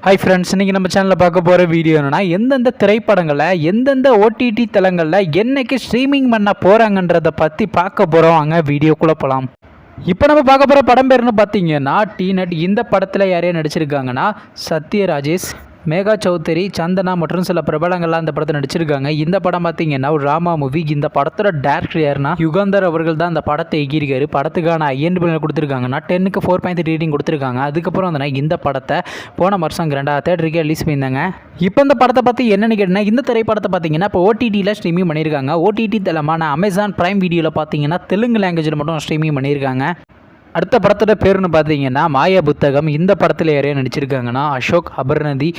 Hi friends, இன்றைக்கி நம்ம சேனலில் பார்க்க போகிற வீடியோ என்னென்னா, எந்தெந்த திரைப்படங்களில் எந்தெந்த ஓடிடி தளங்களில் என்னைக்கு ஸ்ட்ரீமிங் பண்ண போகிறாங்கன்றதை பற்றி பார்க்க போகிறோம். அங்கே வீடியோக்குள்ளே போகலாம். இப்போ நம்ம பார்க்க போகிற படம் பேர்னு பார்த்தீங்கன்னா டீனட். இந்த படத்தில் யாரையும் நடிச்சிருக்காங்கன்னா சத்யராஜேஷ், மேகா சௌத்ரி, சந்தனா மற்றும் சில பிரபலங்கள்லாம் இந்த படத்தை நடிச்சிருக்காங்க. இந்த படம் பார்த்தீங்கன்னா ஒரு ராமா மூவி. இந்த படத்தோட டேரக்டர் யாருன்னா யுகந்தர் அவர்கள் தான் இந்த படத்தை எகிரிக்காரு. படத்துக்கான IMDb கொடுத்துருக்காங்கன்னா 10க்கு 4.3 ரேட்டிங் கொடுத்துருக்காங்க. அதுக்கப்புறம் வந்து இந்த படத்தை போன வருஷம் கிராண்டாக தேட்டருக்கே ரிலீஸ் பண்ணியிருந்தாங்க. இப்போ இந்த படத்தை பற்றி என்னென்னு கேட்டிங்கன்னா, இந்த திரைப்படத்தை பார்த்தீங்கன்னா இப்போ OTTயில் ஸ்ட்ரீமிங் பண்ணியிருக்காங்க. OTT தளமான அமேசான் பிரைம் வீடியோவில் பார்த்தீங்கன்னா தெலுங்கு லாங்குவேஜில் மட்டும் ஸ்ட்ரீமிங் பண்ணியிருக்காங்க. அடுத்த படத்தோட பேருன்னு பார்த்தீங்கன்னா மாயா புத்தகம். இந்த படத்தில் யாரையும் நடிச்சிருக்காங்கன்னா அசோக், அபர்ணதி,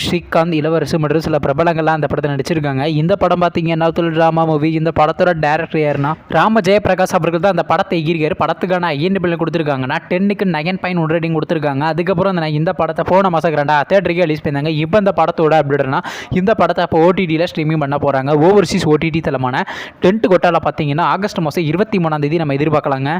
ஸ்ரீகாந்த், இளவரசு மற்றும் சில பிரபலங்கள்லாம் அந்த படத்தை நடிச்சிருக்காங்க. இந்த படம் பார்த்தீங்கன்னா ட்ராமா மூவி. இந்த படத்தோட டேரக்டர் யாருன்னா ராம ஜெயபிரகாஷ் அவர்கள் தான் அந்த படத்தை எகிரிக்காரு. படத்துக்கான IMDb கொடுத்துருக்காங்கன்னா 10க்கு 9.1 ரேட்டிங் கொடுத்துருக்காங்க. அதுக்கப்புறம் இந்த படத்தை போன மாதம் கிராண்டாக தேட்டருக்கே ரிலீஸ் பண்ணியிருந்தாங்க. இப்போ இந்த படத்தோட அப்டேட்னா இந்த படத்தை இப்போ OTTயில் ஸ்ட்ரீமிங் பண்ண போகிறாங்க. ஓவர்சீஸ் OTT தளமான டென்ட் கொட்டாவில் பார்த்தீங்கன்னா ஆகஸ்ட் மாதம் 23 நம்ம எதிர்பார்க்கலாங்க.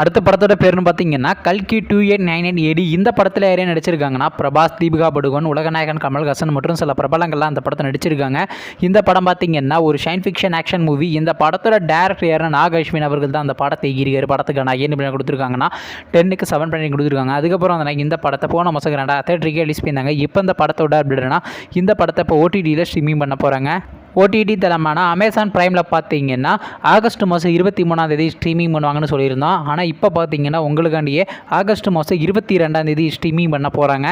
அடுத்த படத்தோட பேருன்னு பார்த்தீங்கன்னா கல்கி 2899 AD. இந்த படத்தில் யாரையும் நடிச்சிருக்காங்கன்னா பிரபாஸ், தீபிகா படுகோன், உலகநாயகன் கமல்ஹாசன் மற்றும் சில பிரபலங்கள்லாம் அந்த படத்தை நடிச்சிருக்காங்க. இந்த படம் பார்த்தீங்கன்னா ஒரு சயின்ஸ் ஃபிக்ஷன் ஆக்ஷன் மூவி. இந்த படத்தோட டேரக்டர் யாருன்னா நாக் அஸ்வின் அவர்கள் தான் அந்த படத்தை எகிரிக்காரு. படத்துக்கான IMDb கொடுத்துருக்காங்கன்னா 10க்கு 7.9 கொடுத்துருக்காங்க. அதுக்கப்புறம் இந்த படத்தை போன மாதம் கிராண்டாக தேட்டருக்கே ரிலீஸ் பண்ணியிருந்தாங்க. இப்போ இந்த படத்தோட அப்டேட்னா இந்த படத்தை இப்போ OTTயில் ஸ்ட்ரீமிங் பண்ண போகிறாங்க. OTT தளமான அமேசான் பிரைமில் பார்த்தீங்கன்னா ஆகஸ்ட் மாதம் 23 ஸ்ட்ரீமிங் பண்ணுவாங்கன்னு சொல்லியிருந்தோம். ஆனால் இப்போ பார்த்தீங்கன்னா உங்களுக்காண்டியே ஆகஸ்ட் மாதம் 22 ஸ்ட்ரீமிங் பண்ண போகிறாங்க.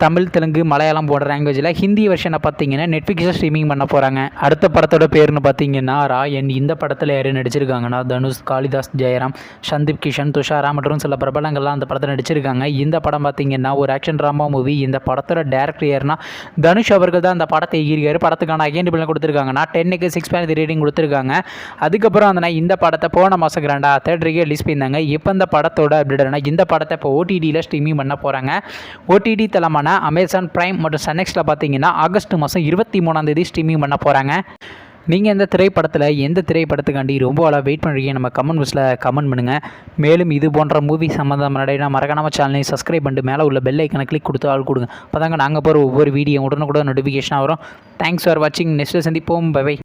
தமிழ், தெலுங்கு, மலையாளம் போன்ற லாங்குவேஜில். ஹிந்தி வெர்ஷனை பார்த்தீங்கன்னா நெட்ஃப்ளிக்ஸில் ஸ்ட்ரீமிங் பண்ண போகிறாங்க. அடுத்த படத்தோட பேர்னு பார்த்தீங்கன்னா ராயன். இந்த படத்தில் யாரும் நடிச்சிருக்காங்கன்னா தனுஷ், காளிதாஸ், ஜெயராம், சந்தீப் கிஷன், துஷாரா மற்றும் சில பிரபலங்கள்லாம் அந்த படத்தில் நடிச்சிருக்காங்க. இந்த படம் பார்த்தீங்கன்னா ஒரு ஆக்ஷன் ட்ராமா மூவி. இந்த படத்தோட டேரக்டர் யாருன்னா தனுஷ் அவர்கள் தான் அந்த படத்தை எகிரிக்காரு. படத்துக்கான IMDb கொடுத்துருக்காங்கன்னா 10க்கு 6.3 ரேட்டிங் கொடுத்துருக்காங்க. அதுக்கப்புறம் இந்த படத்தை போன மாதம் கிராண்டாக தேட்டருக்கே ரிலீஸ் பண்ணியிருந்தாங்க. இப்போ இந்த படத்தோட அப்டேட்னா இந்த படத்தை இப்போ OTTயில் ஸ்ட்ரீமிங் பண்ண போகிறாங்க. OTT தளமான அமேசான் பிரைம் மற்றும் சன்நெக்ஸ்ட்டில் பார்த்தீங்கன்னா ஆகஸ்ட் மாதம் 23 ஸ்ட்ரீமிங் பண்ண போகிறாங்க. நீங்கள் இந்த திரைப்படத்தில் எந்த திரைப்படத்துக்காண்டி ரொம்ப ஆளாக வெயிட் பண்ணுறீங்க நம்ம கமெண்ட் பாக்ஸில் கமெண்ட் பண்ணுங்கள். மேலும் இது போன்ற மூவி சம்மந்தமான மறக்காம சேனலை சப்ஸ்கிரைப் பண்ணிட்டு மேலே உள்ள பெல் ஐக்கனை கிளிக் கொடுத்து ஆள் கொடுங்க. அப்போ தாங்க நாங்கள் போகிற ஒவ்வொரு வீடியோ உடனுக்குடன் நோட்டிஃபிகேஷனாக வரும். தேங்க்ஸ் ஃபார் வாட்சிங். நெக்ஸ்ட்டு சந்திப்போம். பை.